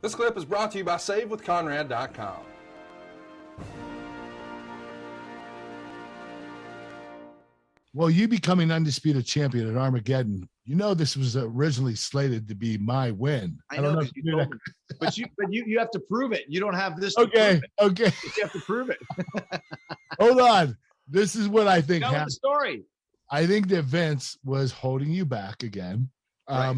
This clip is brought to you by SaveWithConrad.com. Well, you becoming undisputed champion at Armageddon, you know this was originally slated to be my win. I don't know if you told me. But you have to prove it. You don't have this. Okay. You have to prove it. Hold on. This is what I think Tell happened. the story. I think that Vince was holding you back again. Right.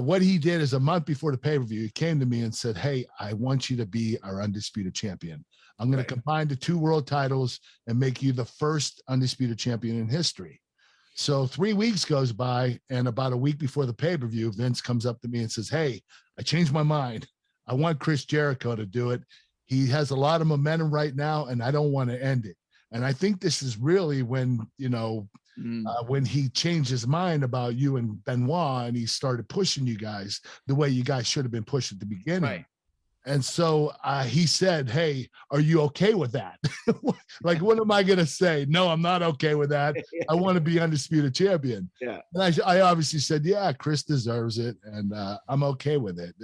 What he did is a month before the pay-per-view, he came to me and said, "Hey, I want you to be our undisputed champion. I'm going to combine the 2 world titles and make you the first undisputed champion in history." So 3 weeks goes by, and about a week before the pay-per-view, Vince comes up to me and says, "Hey, I changed my mind. I want Chris Jericho to do it. He has a lot of momentum right now, and I don't want to end it." And I think this is really when, when he changed his mind about you and Benoit, and he started pushing you guys the way you guys should have been pushed at the beginning. Right. And so he said, "Hey, are you okay with that?" Like, what am I going to say? No, I'm not okay with that. I want to be undisputed champion. Yeah. And I obviously said, "Yeah, Chris deserves it. And I'm okay with it."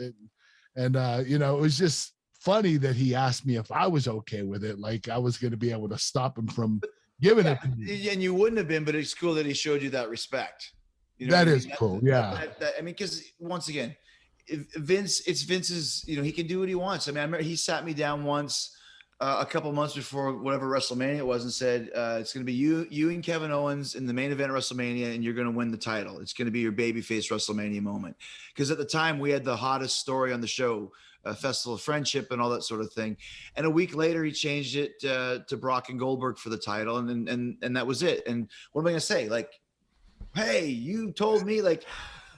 And it was just funny that he asked me if I was okay with it. Like I was going to be able to stop him from giving it to me. And you wouldn't have been, but it's cool that he showed you that respect. You know That is cool. Yeah. Because once again, it's Vince's, he can do what he wants. I mean, I remember he sat me down once a couple months before whatever WrestleMania it was and said, it's going to be you and Kevin Owens in the main event of WrestleMania, and you're going to win the title. It's going to be your babyface WrestleMania moment. Because at the time we had the hottest story on the show, Festival of Friendship and all that sort of thing. And a week later, he changed it to Brock and Goldberg for the title. And that was it. And what am I going to say? Like, hey, you told me, like,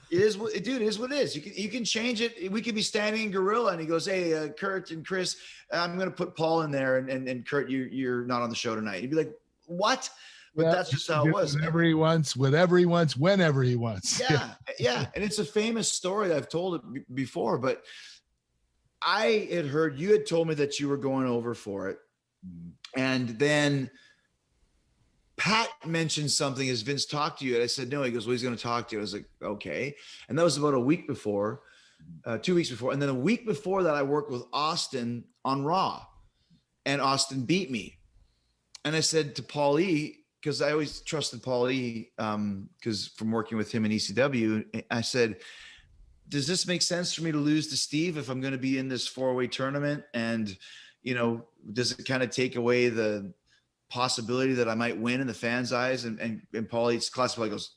it is what it is. You can change it. We could be standing in Gorilla and he goes, "Hey, Kurt and Chris, I'm going to put Paul in there. And Kurt, you're not on the show tonight." You'd be like, "What?" But that's just how it was. Whenever he wants, whenever he wants. Yeah. And it's a famous story. I've told it before, but I had heard you had told me that you were going over for it. And then Pat mentioned something as Vince talked to you. And I said, no. He goes, well, he's going to talk to you. I was like, okay. And that was about a week before, 2 weeks before. And then a week before that, I worked with Austin on Raw. And Austin beat me. And I said to Paul E., because I always trusted Paul E., because from working with him in ECW, I said, does this make sense for me to lose to Steve if I'm going to be in this 4-way tournament? And, does it kind of take away the possibility that I might win in the fans' eyes? And Paul Eats classified goes,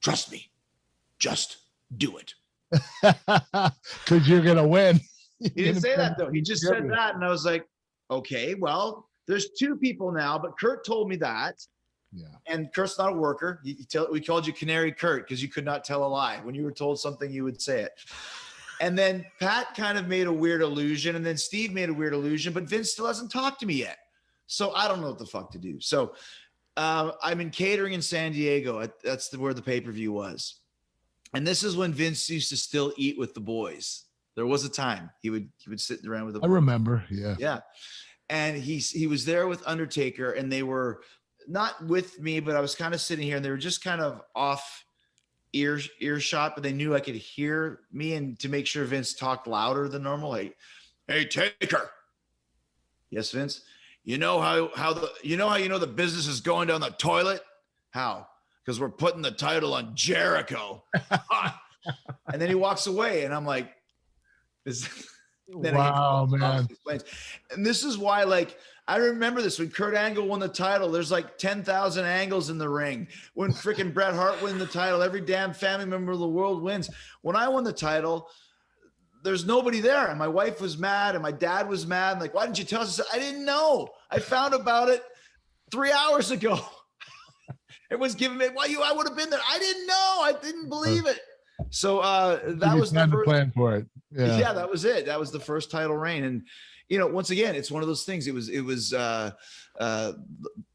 trust me, just do it. Because you're going to win. He didn't say that though. He just said that. And I was like, okay, well, there's 2 people now, but Kurt told me that. Yeah. And Kurt's not a worker. We called you Canary Kurt because you could not tell a lie. When you were told something, you would say it. And then Pat kind of made a weird illusion, and then Steve made a weird illusion, but Vince still hasn't talked to me yet. So I don't know what the fuck to do. So I'm in catering in San Diego. That's where the pay-per-view was. And this is when Vince used to still eat with the boys. There was a time he would sit around with the boys. I remember. Yeah. Yeah. And he was there with Undertaker, and they were not with me, but I was kind of sitting here, and they were just kind of off earshot, but they knew I could hear me, and to make sure Vince talked louder than normal. Like, hey, Taker. Yes, Vince. You know how the business is going down the toilet? How? Because we're putting the title on Jericho. And then he walks away, and I'm like, wow, man. And this is why, like, I remember this when Kurt Angle won the title. There's like 10,000 angles in the ring. When freaking Bret Hart won the title, every damn family member of the world wins. When I won the title, there's nobody there. And my wife was mad, and my dad was mad. I'm like, why didn't you tell us? I said, I didn't know. I found about it 3 hours ago. Everyone's giving me, I would have been there. I didn't know. I didn't believe it. So that was the plan for it. Yeah, that was it. That was the first title reign. And once again, it's one of those things. It was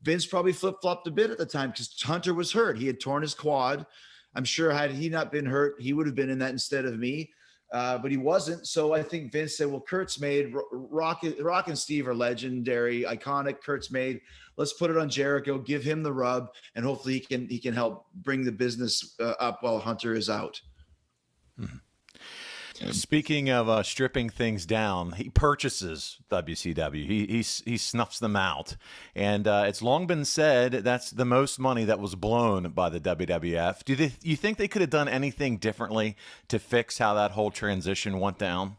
Vince probably flip-flopped a bit at the time because Hunter was hurt. He had torn his quad. I'm sure had he not been hurt, he would have been in that instead of me. But he wasn't. So I think Vince said, well, Kurt's made. Rock and Steve are legendary, iconic. Kurt's made. Let's put it on Jericho, give him the rub, and hopefully he can help bring the business up while Hunter is out. Speaking of stripping things down, he purchases WCW. He snuffs them out, and it's long been said that's the most money that was blown by the WWF. Do you think they could have done anything differently to fix how that whole transition went down?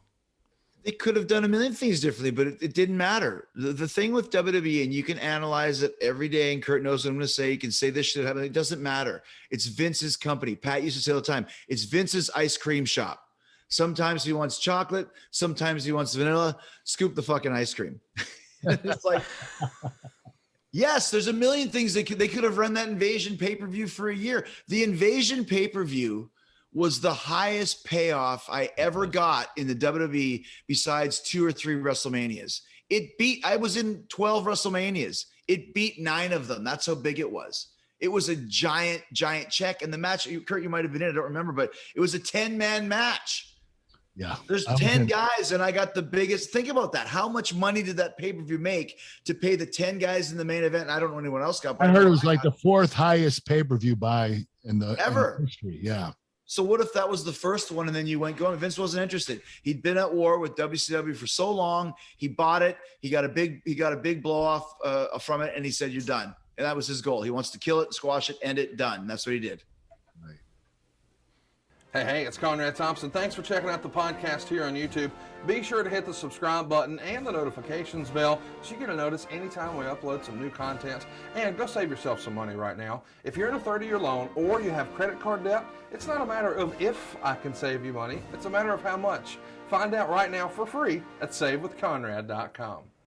They could have done a million things differently, but it didn't matter. The thing with WWE, and you can analyze it every day, and Kurt knows what I'm going to say. You can say this shit happened. It doesn't matter. It's Vince's company. Pat used to say all the time, it's Vince's ice cream shop. Sometimes he wants chocolate. Sometimes he wants vanilla. Scoop the fucking ice cream. It's like, yes, there's a million things they could have run that Invasion pay-per-view for a year. The Invasion pay-per-view was the highest payoff I ever got in the WWE besides 2 or 3 WrestleManias. I was in 12 WrestleManias. It beat 9 of them. That's how big it was. It was a giant, giant check. And the match, Kurt, you might have been in, I don't remember, but it was a 10-man match. Yeah. There's 10 guys, and I got the biggest. Think about that. How much money did that pay-per-view make to pay the 10 guys in the main event? I don't know anyone else got. I heard it was like the 4th highest pay-per-view buy in the history. Yeah. So what if that was the first one, and then you went going? Vince wasn't interested. He'd been at war with WCW for so long. He bought it. He got a big blow off from it, and he said, "You're done." And that was his goal. He wants to kill it, squash it, end it, done. And that's what he did. Right. Hey, it's Conrad Thompson. Thanks for checking out the podcast here on YouTube. Be sure to hit the subscribe button and the notifications bell so you get a notice anytime we upload some new content. And go save yourself some money right now. If you're in a 30-year loan or you have credit card debt, it's not a matter of if I can save you money. It's a matter of how much. Find out right now for free at SaveWithConrad.com.